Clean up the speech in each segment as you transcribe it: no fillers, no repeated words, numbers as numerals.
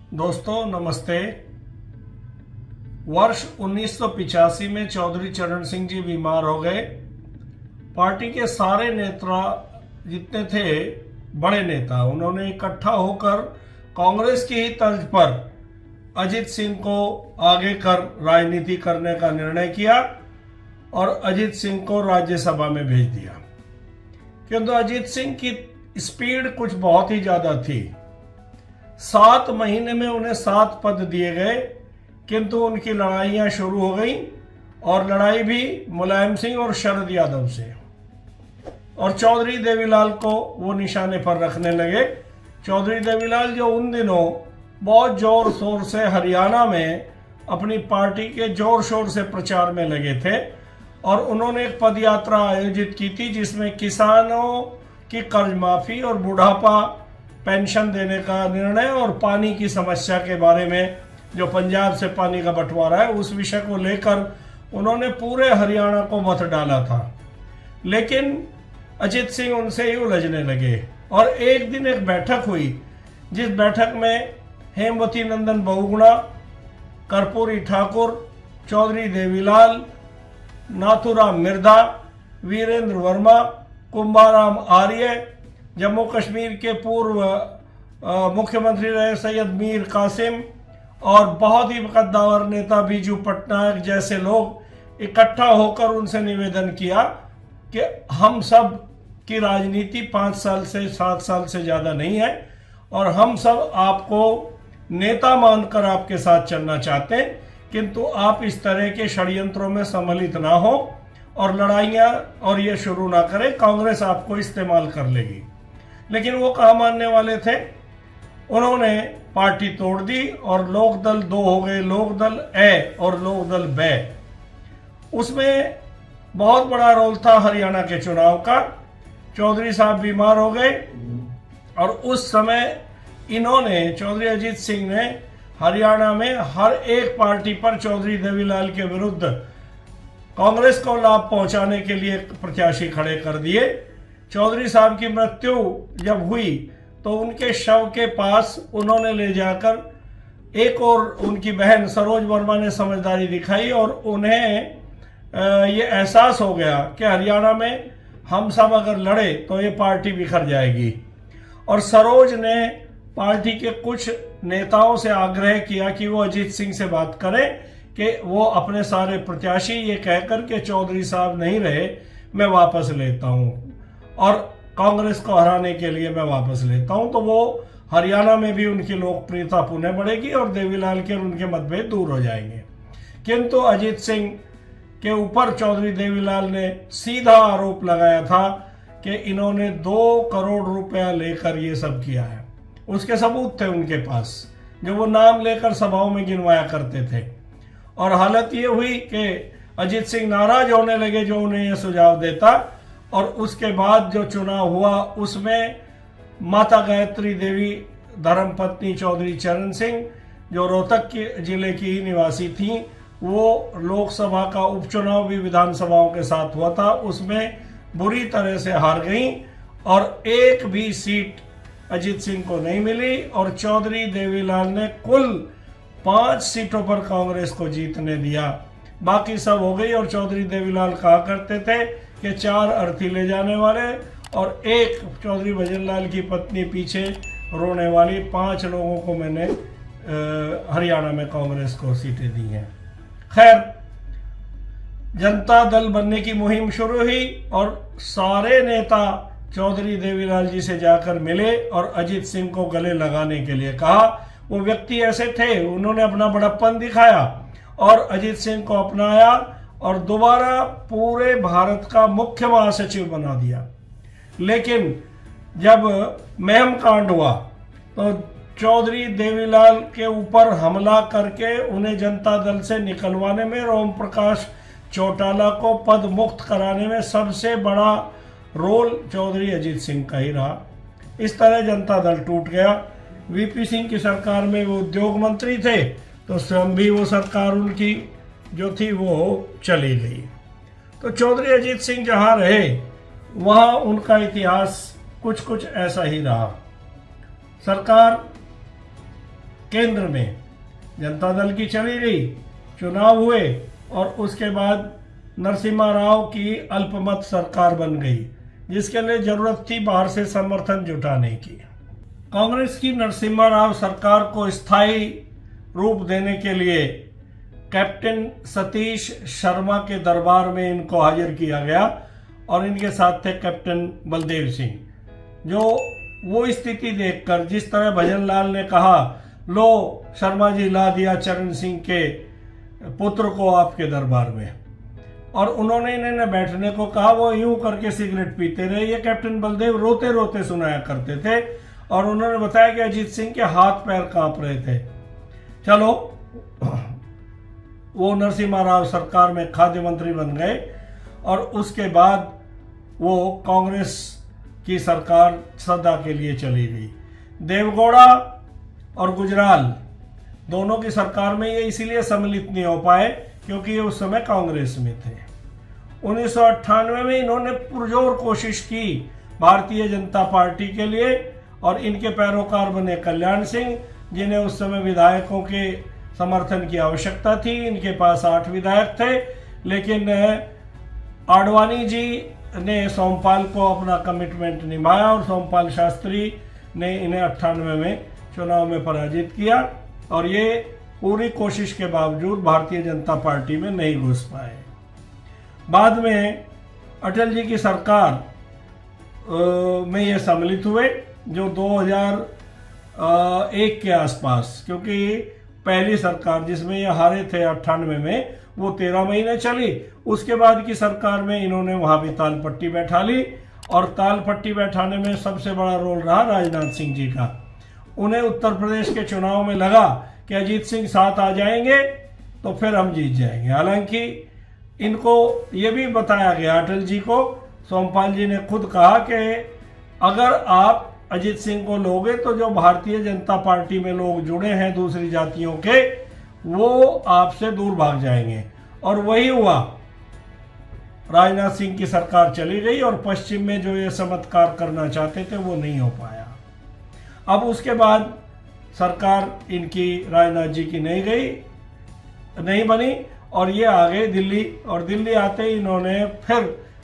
दोस्तों नमस्ते। वर्ष 1985 में चौधरी चरण सिंह जी बीमार हो गए। पार्टी के सारे नेता जितने थे बड़े नेता, उन्होंने इकट्ठा होकर कांग्रेस की ही तर्ज पर अजित सिंह को आगे कर राजनीति करने का निर्णय किया और अजित सिंह को राज्यसभा में भेज दिया। किंतु अजित सिंह की स्पीड कुछ बहुत ही ज्यादा थी। 7 महीने में उन्हें 7 पद दिए गए, किंतु उनकी लड़ाइयां शुरू हो गई और लड़ाई भी मुलायम सिंह और शरद यादव से, और चौधरी देवीलाल को वो निशाने पर रखने लगे। चौधरी देवीलाल जो उन दिनों बहुत जोर शोर से हरियाणा में अपनी पार्टी के जोर शोर से प्रचार में लगे थे, और उन्होंने एक पद यात्रा आयोजित की थी जिसमें किसानों की कर्ज माफी और बुढ़ापा पेंशन देने का निर्णय और पानी की समस्या के बारे में, जो पंजाब से पानी का बंटवारा है, उस विषय को लेकर उन्होंने पूरे हरियाणा को मत डाला था। लेकिन अजित सिंह उनसे ही उलझने लगे और एक दिन एक बैठक हुई, जिस बैठक में हेमवती नंदन बहुगुणा, कर्पूरी ठाकुर, चौधरी देवीलाल, नाथूराम मिर्धा, वीरेंद्र वर्मा, कुंभाराम आर्य, जम्मू कश्मीर के पूर्व मुख्यमंत्री रहे सैयद मीर कासिम और बहुत ही कद्दावर नेता बीजू पटनायक जैसे लोग इकट्ठा होकर उनसे निवेदन किया कि हम सब की राजनीति 5 साल से 7 साल से ज़्यादा नहीं है और हम सब आपको नेता मानकर आपके साथ चलना चाहते हैं, किंतु आप इस तरह के षड्यंत्रों में सम्मिलित ना हो और लड़ाइयाँ और ये शुरू ना करें, कांग्रेस आपको इस्तेमाल कर लेगी। लेकिन वो कहाँ मानने वाले थे। उन्होंने पार्टी तोड़ दी और लोकदल 2 हो गए, लोकदल ए और लोकदल बे। उसमें बहुत बड़ा रोल था हरियाणा के चुनाव का। चौधरी साहब बीमार हो गए और उस समय इन्होंने, चौधरी अजित सिंह ने हरियाणा में हर एक पार्टी पर चौधरी देवीलाल के विरुद्ध कांग्रेस को लाभ पहुंचाने के लिए प्रत्याशी खड़े कर दिए। चौधरी साहब की मृत्यु जब हुई तो उनके शव के पास उन्होंने ले जाकर एक और उनकी बहन सरोज वर्मा ने समझदारी दिखाई और उन्हें ये एहसास हो गया कि हरियाणा में हम सब अगर लड़े तो ये पार्टी बिखर जाएगी। और सरोज ने पार्टी के कुछ नेताओं से आग्रह किया कि वो अजित सिंह से बात करें कि वो अपने सारे प्रत्याशी ये कहकर के चौधरी साहब नहीं रहे, मैं वापस लेता हूँ और कांग्रेस को हराने के लिए मैं वापस लेता हूं, तो वो हरियाणा में भी उनकी लोकप्रियता पुनः बढ़ेगी और देवीलाल के और उनके मतभेद दूर हो जाएंगे। किंतु अजित सिंह के ऊपर चौधरी देवीलाल ने सीधा आरोप लगाया था कि इन्होंने 2 करोड़ रुपया लेकर ये सब किया है। उसके सबूत थे उनके पास, जो वो नाम लेकर सभाओं में गिनवाया करते थे। और हालत ये हुई कि अजित सिंह नाराज होने लगे जो उन्हें यह सुझाव देता, और उसके बाद जो चुनाव हुआ उसमें माता गायत्री देवी धर्मपत्नी चौधरी चरण सिंह, जो रोहतक के जिले की ही निवासी थी, वो लोकसभा का उपचुनाव भी विधानसभाओं के साथ हुआ था, उसमें बुरी तरह से हार गई और एक भी सीट अजित सिंह को नहीं मिली। और चौधरी देवीलाल ने कुल 5 सीटों पर कांग्रेस को जीतने दिया। बाकी सब हो गई और चौधरी देवीलाल कहा करते थे कि 4 अर्थी ले जाने वाले और एक चौधरी भजनलाल की पत्नी पीछे रोने वाली, 5 लोगों को मैंने हरियाणा में कांग्रेस को सीटें दी हैं। खैर, जनता दल बनने की मुहिम शुरू हुई और सारे नेता चौधरी देवीलाल जी से जाकर मिले और अजित सिंह को गले लगाने के लिए कहा। वो व्यक्ति ऐसे थे, उन्होंने अपना बड़प्पन दिखाया और अजित सिंह को अपनाया और दोबारा पूरे भारत का मुख्य महासचिव बना दिया। लेकिन जब महम कांड हुआ तो चौधरी देवीलाल के ऊपर हमला करके उन्हें जनता दल से निकलवाने में, ओम प्रकाश चौटाला को पद मुक्त कराने में सबसे बड़ा रोल चौधरी अजित सिंह का ही रहा। इस तरह जनता दल टूट गया। वीपी सिंह की सरकार में वो उद्योग मंत्री थे, तो स्वयं भी वो सरकार उनकी जो थी वो चली गई। तो चौधरी अजित सिंह जहाँ रहे वहाँ उनका इतिहास कुछ कुछ ऐसा ही रहा। सरकार केंद्र में जनता दल की चली गई, चुनाव हुए और उसके बाद नरसिम्हा राव की अल्पमत सरकार बन गई, जिसके लिए जरूरत थी बाहर से समर्थन जुटाने की। कांग्रेस की नरसिम्हा राव सरकार को स्थायी रूप देने के लिए कैप्टन सतीश शर्मा के दरबार में इनको हाजिर किया गया और इनके साथ थे कैप्टन बलदेव सिंह, जो वो स्थिति देखकर जिस तरह भजन लाल ने कहा, लो शर्मा जी ला दिया चरण सिंह के पुत्र को आपके दरबार में, और उन्होंने इन्हें बैठने को कहा। वो यूं करके सिगरेट पीते रहे। ये कैप्टन बलदेव रोते रोते सुनाया करते थे और उन्होंने बताया कि अजीत सिंह के हाथ पैर कांप रहे थे। चलो, वो नरसिम्हा राव सरकार में खाद्य मंत्री बन गए और उसके बाद वो कांग्रेस की सरकार सदा के लिए चली गई। देवगौड़ा और गुजराल दोनों की सरकार में ये इसीलिए सम्मिलित नहीं हो पाए क्योंकि ये उस समय कांग्रेस में थे। 1998 में इन्होंने पुरजोर कोशिश की भारतीय जनता पार्टी के लिए और इनके पैरोकार बने कल्याण सिंह, जिन्हें उस समय विधायकों के समर्थन की आवश्यकता थी। इनके पास 8 विधायक थे, लेकिन आडवाणी जी ने सोमपाल को अपना कमिटमेंट निभाया और सोमपाल शास्त्री ने इन्हें 98 में चुनाव में पराजित किया और ये पूरी कोशिश के बावजूद भारतीय जनता पार्टी में नहीं घुस पाए। बाद में अटल जी की सरकार में ये सम्मिलित हुए, जो 2001 के आसपास, क्योंकि पहली सरकार जिसमें ये हारे थे 98 में, वो 13 महीने चली। उसके बाद की सरकार में इन्होंने वहां भी ताल पट्टी बैठा ली और ताल पट्टी बैठाने में सबसे बड़ा रोल रहा राजनाथ सिंह जी का। उन्हें उत्तर प्रदेश के चुनाव में लगा कि अजीत सिंह साथ आ जाएंगे तो फिर हम जीत जाएंगे। हालांकि इनको ये भी बताया गया, अटल जी को सोमपाल जी ने खुद कहा कि अगर आप अजीत सिंह को लोगे तो जो भारतीय जनता पार्टी में लोग जुड़े हैं दूसरी जातियों के, वो आपसे दूर भाग जाएंगे। और वही हुआ। राजनाथ सिंह की सरकार चली गई और पश्चिम में जो ये चमत्कार करना चाहते थे वो नहीं हो पाया। अब उसके बाद सरकार इनकी राजनाथ जी की नहीं बनी और ये आ गए दिल्ली, और दिल्ली आते ही इन्होंने फिर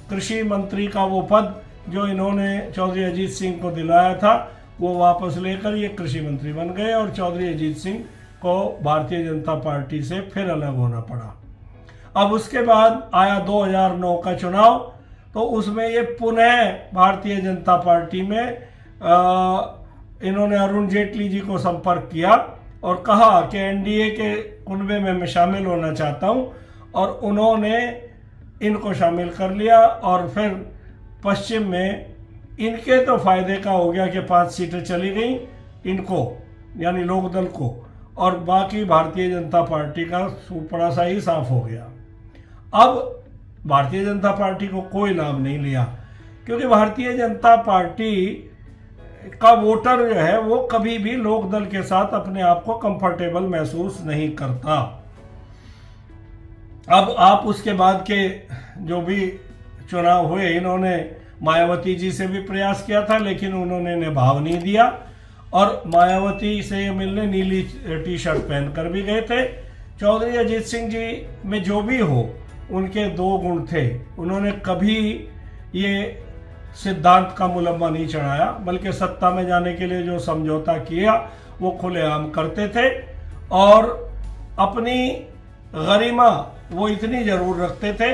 कृषि मंत्री का वो पद जो इन्होंने चौधरी अजीत सिंह को दिलाया था वो वापस लेकर ये कृषि मंत्री बन गए और चौधरी अजीत सिंह को भारतीय जनता पार्टी से फिर अलग होना पड़ा। अब उसके बाद आया 2009 का चुनाव, तो उसमें ये पुनः भारतीय जनता पार्टी में इन्होंने अरुण जेटली जी को संपर्क किया और कहा कि एनडीए के कुनबे में मैं शामिल होना चाहता हूं, और उन्होंने इनको शामिल कर लिया। और फिर पश्चिम में इनके तो फायदे का हो गया कि 5 सीटें चली गई इनको, यानी लोकदल को, और बाकी भारतीय जनता पार्टी का सुपड़ा सा ही साफ हो गया। अब भारतीय जनता पार्टी को कोई लाभ नहीं लिया, क्योंकि भारतीय जनता पार्टी का वोटर जो है वो कभी भी लोकदल के साथ अपने आप को कंफर्टेबल महसूस नहीं करता। अब आप उसके बाद के जो भी चुनाव हुए, इन्होंने मायावती जी से भी प्रयास किया था, लेकिन उन्होंने निभाव नहीं दिया और मायावती से मिलने नीली टी शर्ट पहनकर भी गए थे। चौधरी अजीत सिंह जी में जो भी हो, उनके 2 गुण थे। उन्होंने कभी ये सिद्धांत का मुलम्मा नहीं चढ़ाया, बल्कि सत्ता में जाने के लिए जो समझौता किया वो खुलेआम करते थे, और अपनी गरिमा वो इतनी जरूर रखते थे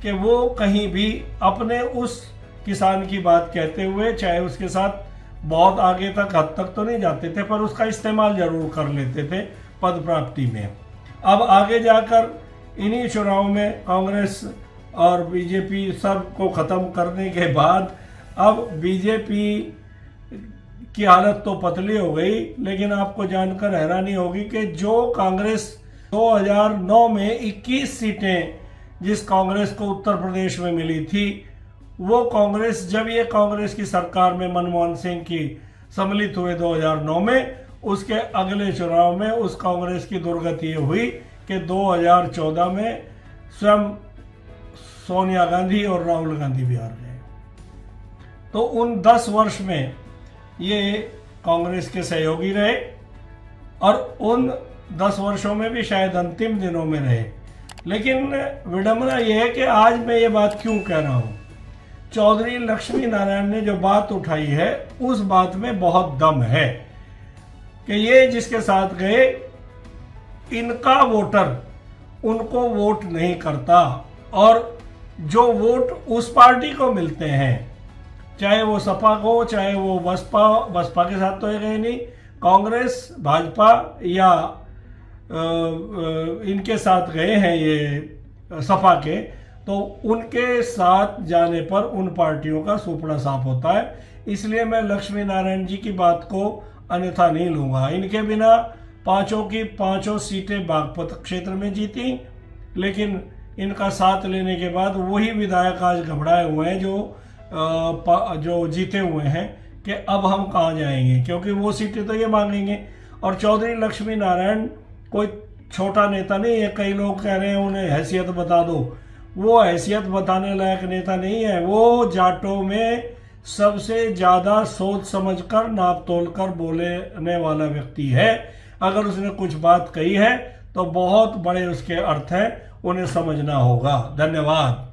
कि वो कहीं भी अपने उस किसान की बात कहते हुए, चाहे उसके साथ बहुत आगे तक हद तक तो नहीं जाते थे, पर उसका इस्तेमाल जरूर कर लेते थे पद प्राप्ति में। अब आगे जाकर इन्हीं चुनाव में कांग्रेस और बीजेपी सब को ख़त्म करने के बाद अब बीजेपी की हालत तो पतली हो गई, लेकिन आपको जानकर हैरानी होगी कि जो कांग्रेस 2009 में 21 सीटें जिस कांग्रेस को उत्तर प्रदेश में मिली थी, वो कांग्रेस जब ये कांग्रेस की सरकार में मनमोहन सिंह की सम्मिलित हुए 2009 में, उसके अगले चुनाव में उस कांग्रेस की दुर्गति हुई कि 2014 में स्वयं सोनिया गांधी और राहुल गांधी भी हार गए। तो उन 10 वर्ष में ये कांग्रेस के सहयोगी रहे और उन 10 वर्षों में भी शायद अंतिम दिनों में रहे। लेकिन विडंबना यह है कि आज मैं ये बात क्यों कह रहा हूँ। चौधरी लक्ष्मी नारायण ने जो बात उठाई है उस बात में बहुत दम है कि ये जिसके साथ गए इनका वोटर उनको वोट नहीं करता, और जो वोट उस पार्टी को मिलते हैं, चाहे वो सपा को, चाहे वो बसपा के साथ तो ये गए नहीं, कांग्रेस, भाजपा या इनके साथ गए हैं ये सपा के, तो उनके साथ जाने पर उन पार्टियों का सुपड़ा साफ होता है। इसलिए मैं लक्ष्मी नारायण जी की बात को अन्यथा नहीं लूंगा। इनके बिना 5 की 5 सीटें बागपत क्षेत्र में जीती, लेकिन इनका साथ लेने के बाद वही विधायक आज घबराए हुए हैं जो जीते हुए हैं कि अब हम कहाँ जाएंगे, क्योंकि वो सीटें तो ये मांगेंगे। और चौधरी लक्ष्मी नारायण कोई छोटा नेता नहीं है। कई लोग कह रहे हैं उन्हें हैसियत बता दो, वो हैसियत बताने लायक नेता नहीं है। वो जाटों में सबसे ज़्यादा सोच समझकर नाप तोल कर बोलने वाला व्यक्ति है। अगर उसने कुछ बात कही है तो बहुत बड़े उसके अर्थ हैं, उन्हें समझना होगा। धन्यवाद।